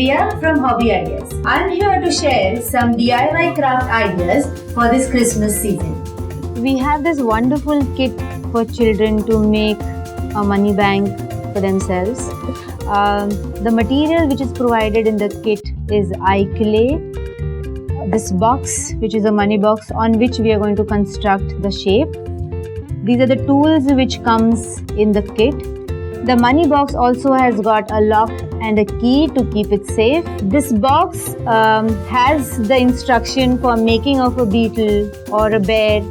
Priya from Hobby Ideas. I'm here to share some DIY craft ideas for this Christmas season. We have this wonderful kit for children to make a money bank for themselves. The material which is provided in the kit is eye clay, this box which is a money box on which we are going to construct the shape. These are the tools which comes in the kit. The money box also has got a lock and a key to keep it safe. This box has the instruction for making of a beetle or a bear,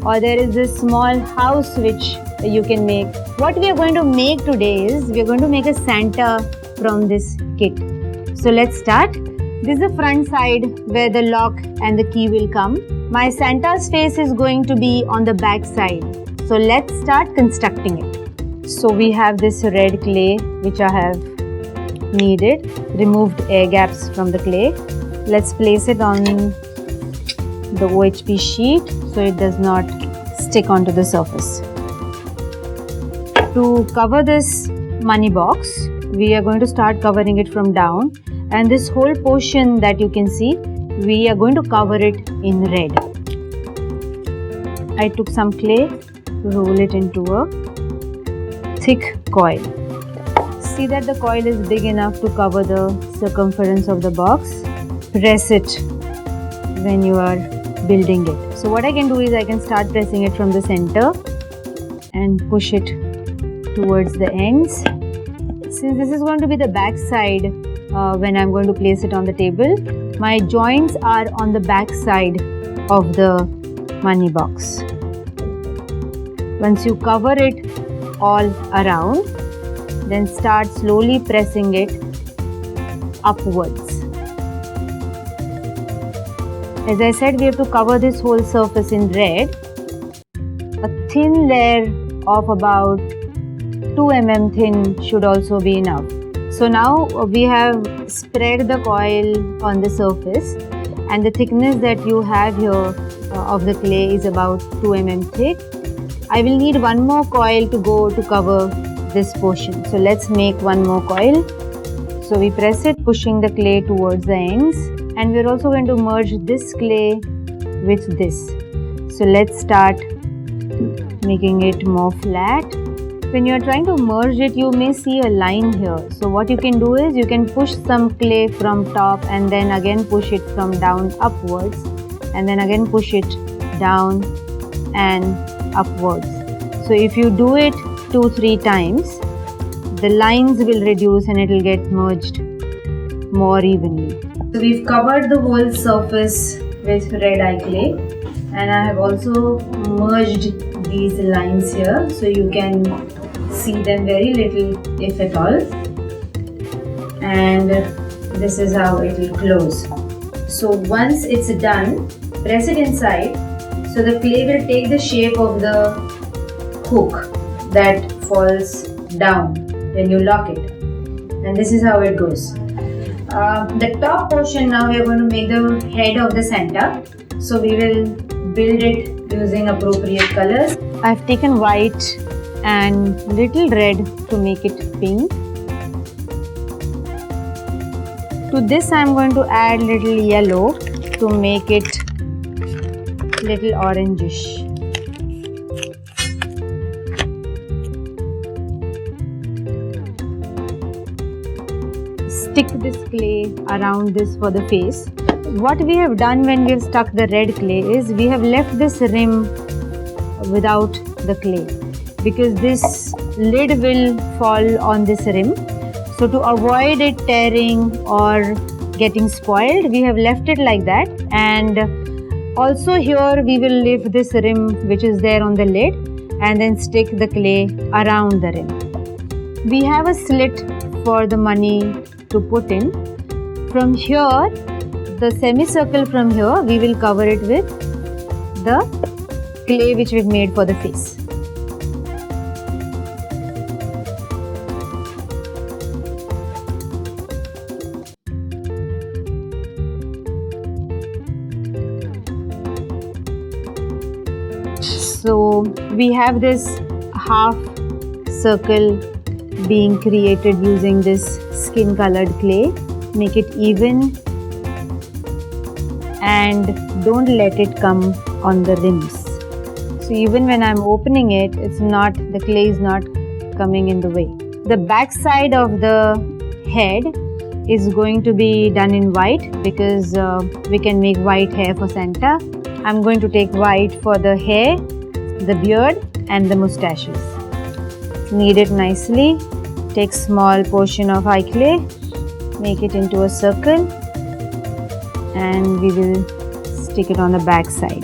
or there is this small house which you can make. What we are going to make today is we are going to make a Santa from this kit. So let's start. This is the front side where the lock and the key will come. My Santa's face is going to be on the back side. So let's start constructing it. So we have this red clay which I have kneaded, removed air gaps from the clay. Let's place it on the OHP sheet so it does not stick onto the surface. To cover this money box, we are going to start covering it from down, and this whole portion that you can see, we are going to cover it in red. I took some clay, roll it into a thick coil. See that the coil is big enough to cover the circumference of the box. Press it when you are building it. So what I can do is I can start pressing it from the center and push it towards the ends. Since this is going to be the back side when I'm going to place it on the table, my joints are on the back side of the money box. Once you cover it all around, then start slowly pressing it upwards. As I said, we have to cover this whole surface in red. A thin layer of about 2 mm thin should also be enough. So now we have spread the coil on the surface, and the thickness that you have here of the clay is about 2 mm thick. I will need one more coil to go to cover this portion. So let's make one more coil. So we press it, pushing the clay towards the ends, and we're also going to merge this clay with this. So let's start making it more flat. When you're trying to merge it, you may see a line here. So what you can do is you can push some clay from top and then again push it from down upwards, and then again push it down and upwards. So if you do it 2-3 times, the lines will reduce and it will get merged more evenly. So we've covered the whole surface with red eye clay, and I have also merged these lines here so you can see them very little if at all, and this is how it will close. So once it's done, press it inside so the clay will take the shape of the hook that falls down when you lock it, and this is how it goes. The top portion, now we are going to make the head of the Santa, so we will build it using appropriate colors. I've taken white and little red to make it pink. To this I am going to add little yellow to make it little orangish. Stick this clay around this for the face. What we have done when we have stuck the red clay is we have left this rim without the clay, because this lid will fall on this rim. So to avoid it tearing or getting spoiled, we have left it like that, and also here we will leave this rim which is there on the lid and then stick the clay around the rim. We have a slit for the money to put in. From here, the semicircle from here, we will cover it with the clay which we've made for the face. So we have this half circle being created using this skin colored clay. Make it even and don't let it come on the rims. So even when I'm opening it, the clay is not coming in the way. The back side of the head is going to be done in white because we can make white hair for Santa. I'm going to take white for the hair, the beard and the mustaches. Knead it nicely. Take small portion of eye clay, make it into a circle and we will stick it on the back side.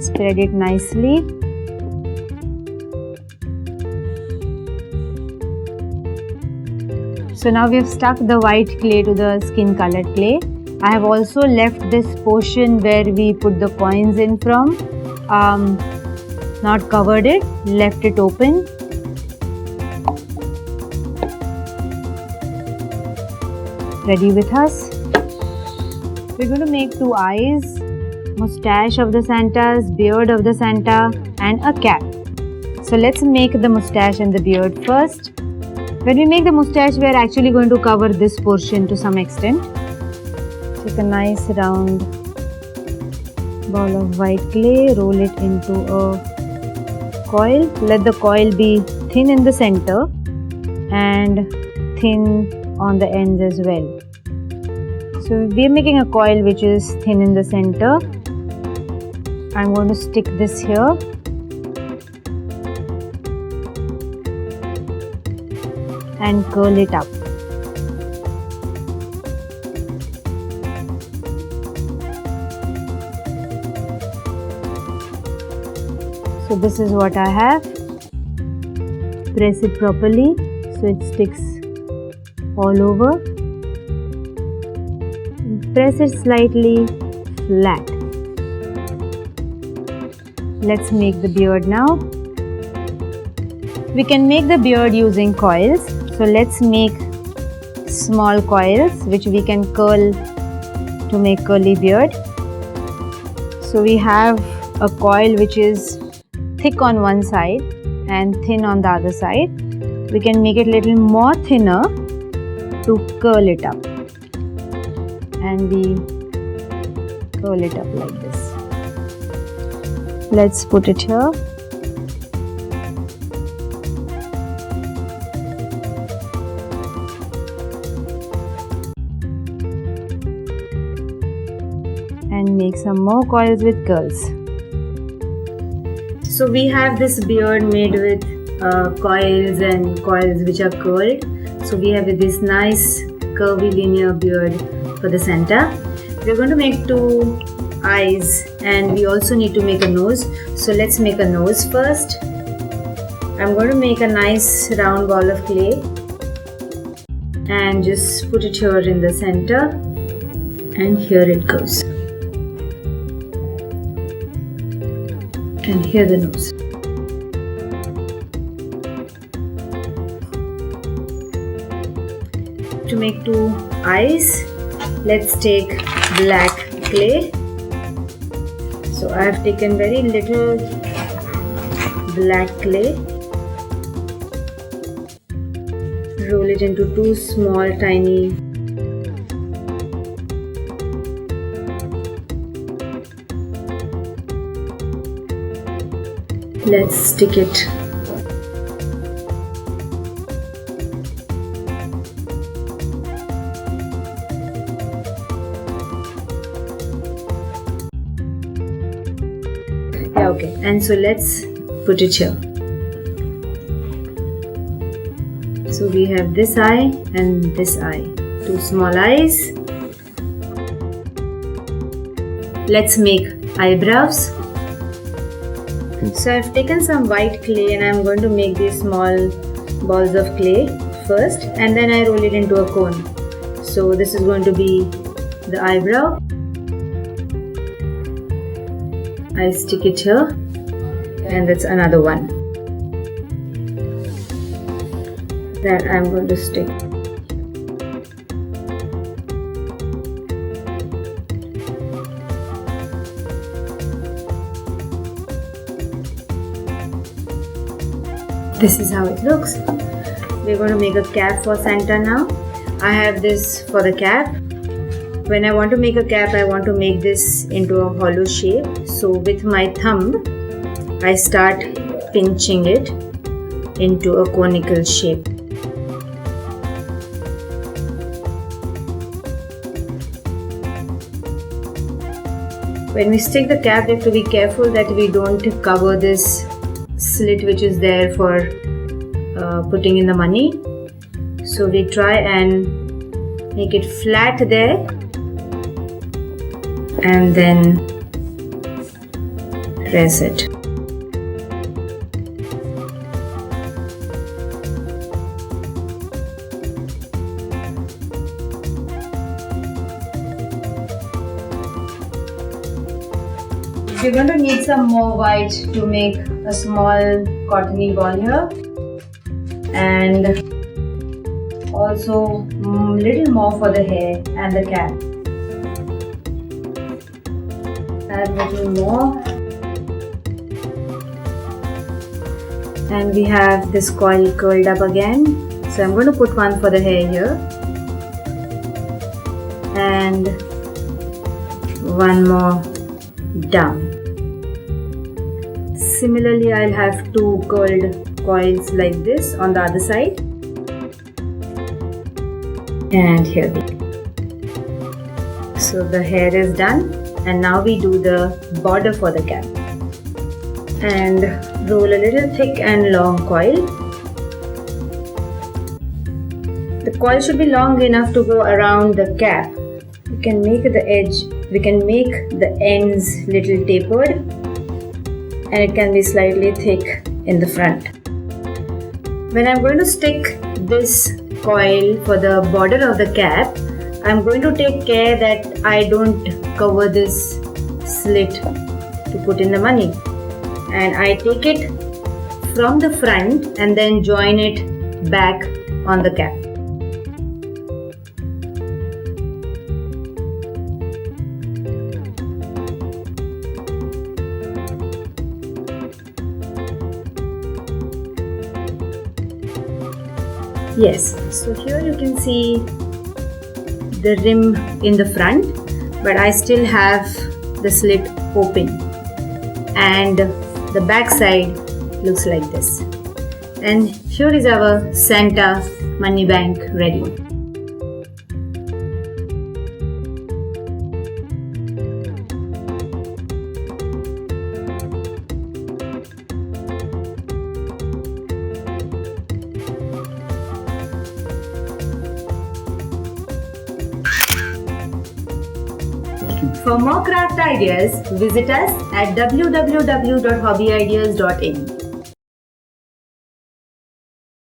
Spread it nicely. So now we have stuck the white clay to the skin colored clay. I have also left this portion where we put the coins in from, not covered it, left it open. Ready with us. We're going to make 2 eyes, mustache of the Santas, beard of the Santa and a cap. So let's make the mustache and the beard first. When we make the mustache, we are actually going to cover this portion to some extent. Take a nice round ball of white clay, roll it into a coil. Let the coil be thin in the center and thin on the ends as well. So we are making a coil which is thin in the center. I'm going to stick this here. And curl it up. So this is what I have. Press it properly so it sticks all over. Press it slightly flat. Let's make the beard now. We can make the beard using coils. So let's make small coils which we can curl to make curly beard. So we have a coil which is thick on one side and thin on the other side. We can make it a little more thinner to curl it up. And we curl it up like this. Let's put it here. And make some more coils with curls. So we have this beard made with coils and coils which are curled. So we have this nice curvy linear beard for the Santa. We're going to make 2 eyes and we also need to make a nose. So let's make a nose first. I'm going to make a nice round ball of clay and just put it here in the center, and here it goes. And here the nose. To make 2 eyes, let's take black clay. So I have taken very little black clay. Roll it into 2 small tiny let's stick it. Yeah, okay. And so let's put it here. So we have this eye and this eye. 2 small eyes. Let's make eyebrows. So I've taken some white clay and I'm going to make these small balls of clay first, and then I roll it into a cone. So this is going to be the eyebrow. I stick it here, and that's another one that I'm going to stick. This is how it looks. We're going to make a cap for Santa now. I have this for the cap. When I want to make a cap, I want to make this into a hollow shape. So with my thumb, I start pinching it into a conical shape. When we stick the cap, we have to be careful that we don't cover this slit which is there for putting in the money. So we try and make it flat there and then press it. We're going to need some more white to make a small cottony ball here, and also little more for the hair and the cap. Add a little more, and we have this coil curled up again, so I'm going to put one for the hair here and one more down. Similarly, I'll have two curled coils like this on the other side, and here we go. So the hair is done, and now we do the border for the cap. And roll a little thick and long coil. The coil should be long enough to go around the cap. We can make the ends little tapered, and it can be slightly thick in the front. When I'm going to stick this coil for the border of the cap, I'm going to take care that I don't cover this slit to put in the money, and I take it from the front and then join it back on the cap. Yes, so here you can see the rim in the front, but I still have the slit open, and the back side looks like this. And here is our Santa money bank ready. For more craft ideas, visit us at www.hobbyideas.in.